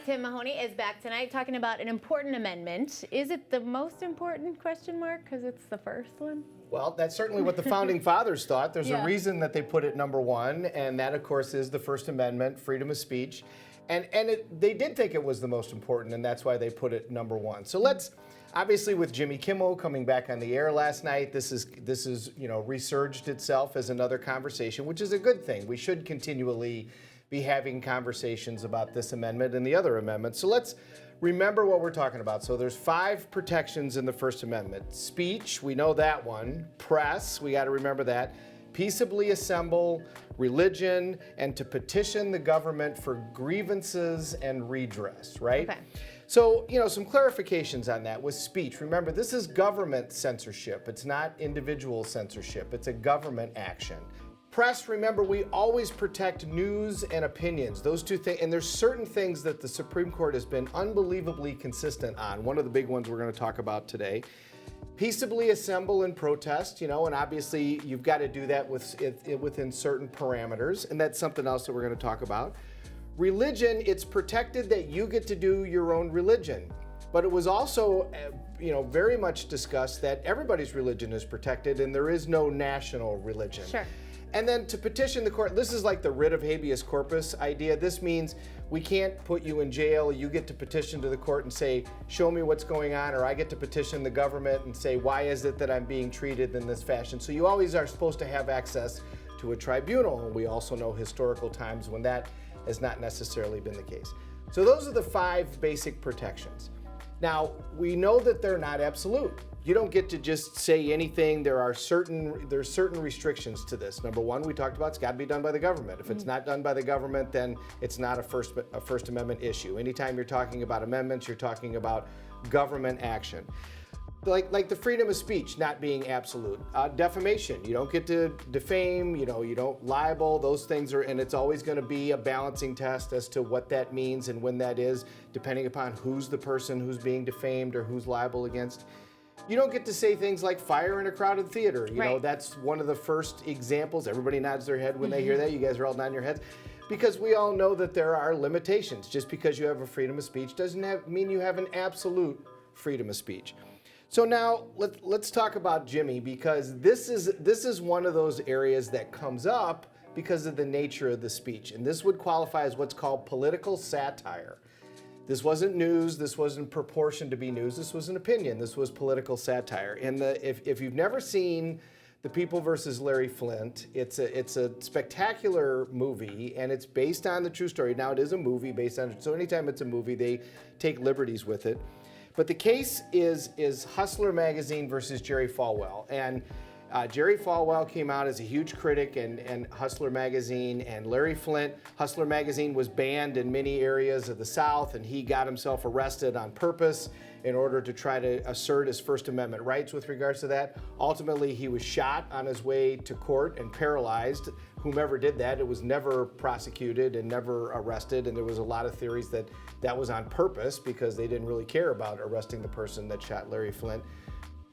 Tim Mahoney is back tonight talking about an important amendment. Is it the most important, question mark, because it's the first one? Well, that's certainly what the Founding Fathers thought. There's a reason that they put it number one, and that, of course, is the First Amendment, freedom of speech. And they did think it was the most important, and that's why they put it number one. So let's, obviously with Jimmy Kimmel coming back on the air last night, this is resurged itself as another conversation, which is a good thing. We should continually be having conversations about this amendment and the other amendments. So let's remember what we're talking about. So there's 5 protections in the First Amendment. Speech, we know that one. Press, we got to remember that. Peaceably assemble, religion, and to petition the government for grievances and redress, right? Okay. So, some clarifications on that with speech. Remember, this is government censorship. It's not individual censorship. It's a government action. Press, remember, we always protect news and opinions. Those two things, and there's certain things that the Supreme Court has been unbelievably consistent on. One of the big ones we're going to talk about today. Peaceably assemble and protest, and obviously you've got to do that within certain parameters, and that's something else that we're going to talk about. Religion, it's protected that you get to do your own religion. But it was also, very much discussed that everybody's religion is protected and there is no national religion. Sure. And then to petition the court, this is like the writ of habeas corpus idea. This means we can't put you in jail. You get to petition to the court and say, show me what's going on, or I get to petition the government and say, why is it that I'm being treated in this fashion? So you always are supposed to have access to a tribunal. And we also know historical times when that has not necessarily been the case. So those are the 5 basic protections. Now, we know that they're not absolute. You don't get to just say anything. There's certain restrictions to this. Number one, we talked about it's got to be done by the government. If it's not done by the government, then it's not a First Amendment issue. Anytime you're talking about amendments, you're talking about government action. Like the freedom of speech not being absolute. Defamation, you don't get to defame, you don't libel, those things are, and it's always going to be a balancing test as to what that means and when that is, depending upon who's the person who's being defamed or who's liable against. You don't get to say things like fire in a crowded theater. You know, that's one of the first examples. Everybody nods their head when they hear that. You guys are all nodding your heads. Because we all know that there are limitations. Just because you have a freedom of speech doesn't mean you have an absolute freedom of speech. So now let's talk about Jimmy, because this is one of those areas that comes up because of the nature of the speech. And this would qualify as what's called political satire. This wasn't news. This wasn't proportioned to be news. This was an opinion. This was political satire. And if you've never seen The People versus Larry Flynt, it's a spectacular movie, and it's based on the true story. Now, it is a movie based on it. So anytime it's a movie, they take liberties with it. But the case is Hustler Magazine versus Jerry Falwell. And Jerry Falwell came out as a huge critic and Hustler Magazine, and Larry Flynt. Hustler Magazine was banned in many areas of the South, and he got himself arrested on purpose in order to try to assert his First Amendment rights with regards to that. Ultimately, he was shot on his way to court and paralyzed. Whomever did that, it was never prosecuted and never arrested, and there was a lot of theories that was on purpose because they didn't really care about arresting the person that shot Larry Flynt.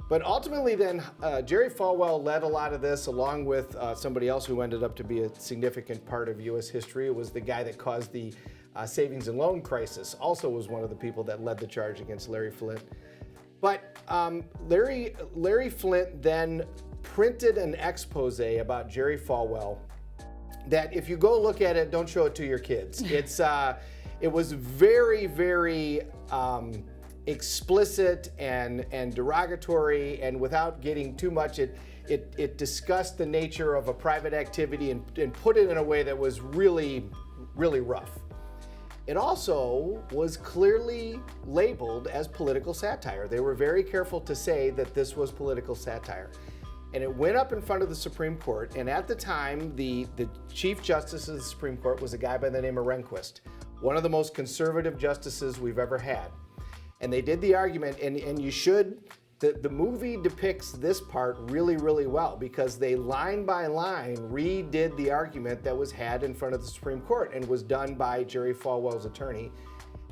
But ultimately then, Jerry Falwell led a lot of this, along with somebody else who ended up to be a significant part of U.S. history. It was the guy that caused the savings and loan crisis, also was one of the people that led the charge against Larry Flynt. But Larry Flynt then printed an expose about Jerry Falwell that, if you go look at it, don't show it to your kids. It was very, very explicit and derogatory, and without getting too much, it discussed the nature of a private activity and put it in a way that was really, really rough. It also was clearly labeled as political satire. They were very careful to say that this was political satire. And it went up in front of the Supreme Court, and at the time, the Chief Justice of the Supreme Court was a guy by the name of Rehnquist, one of the most conservative justices we've ever had. And they did the argument, and you should, the movie depicts this part really, really well, because they line by line redid the argument that was had in front of the Supreme Court and was done by Jerry Falwell's attorney.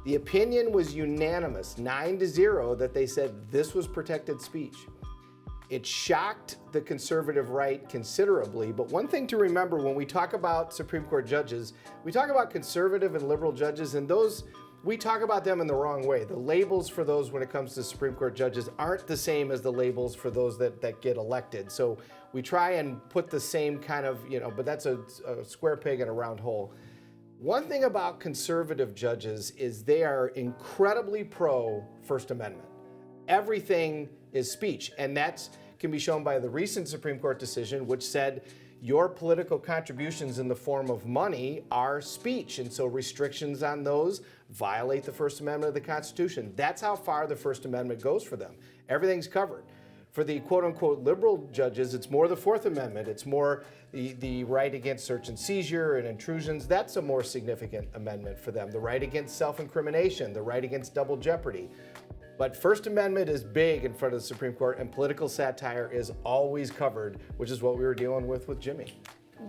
The opinion was unanimous, 9-0, that they said this was protected speech. It shocked the conservative right considerably, but one thing to remember when we talk about Supreme Court judges, we talk about conservative and liberal judges, and those we talk about them in the wrong way. The labels for those when it comes to Supreme Court judges aren't the same as the labels for those that get elected. So we try and put the same kind of, but that's a square peg in a round hole. One thing about conservative judges is they are incredibly pro First Amendment. Everything is speech, and that can be shown by the recent Supreme Court decision, which said your political contributions in the form of money are speech, and so restrictions on those violate the First Amendment of the Constitution. That's how far the First Amendment goes for them. Everything's covered. For the quote-unquote liberal judges, it's more the Fourth Amendment. It's more the right against search and seizure and intrusions. That's a more significant amendment for them. The right against self-incrimination, the right against double jeopardy. But First Amendment is big in front of the Supreme Court, and political satire is always covered, which is what we were dealing with Jimmy.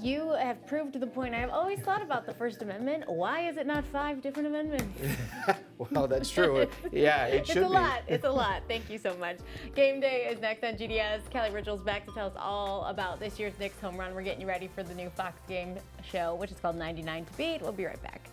You have proved the point I've always thought about the First Amendment. Why is it not 5 different amendments? Well, that's true. Yeah, it should be. It's a lot. It's a lot. Thank you so much. Game Day is next on GDS. Kelly Ridgell's back to tell us all about this year's Knicks home run. We're getting you ready for the new Fox game show, which is called 99 to Beat. We'll be right back.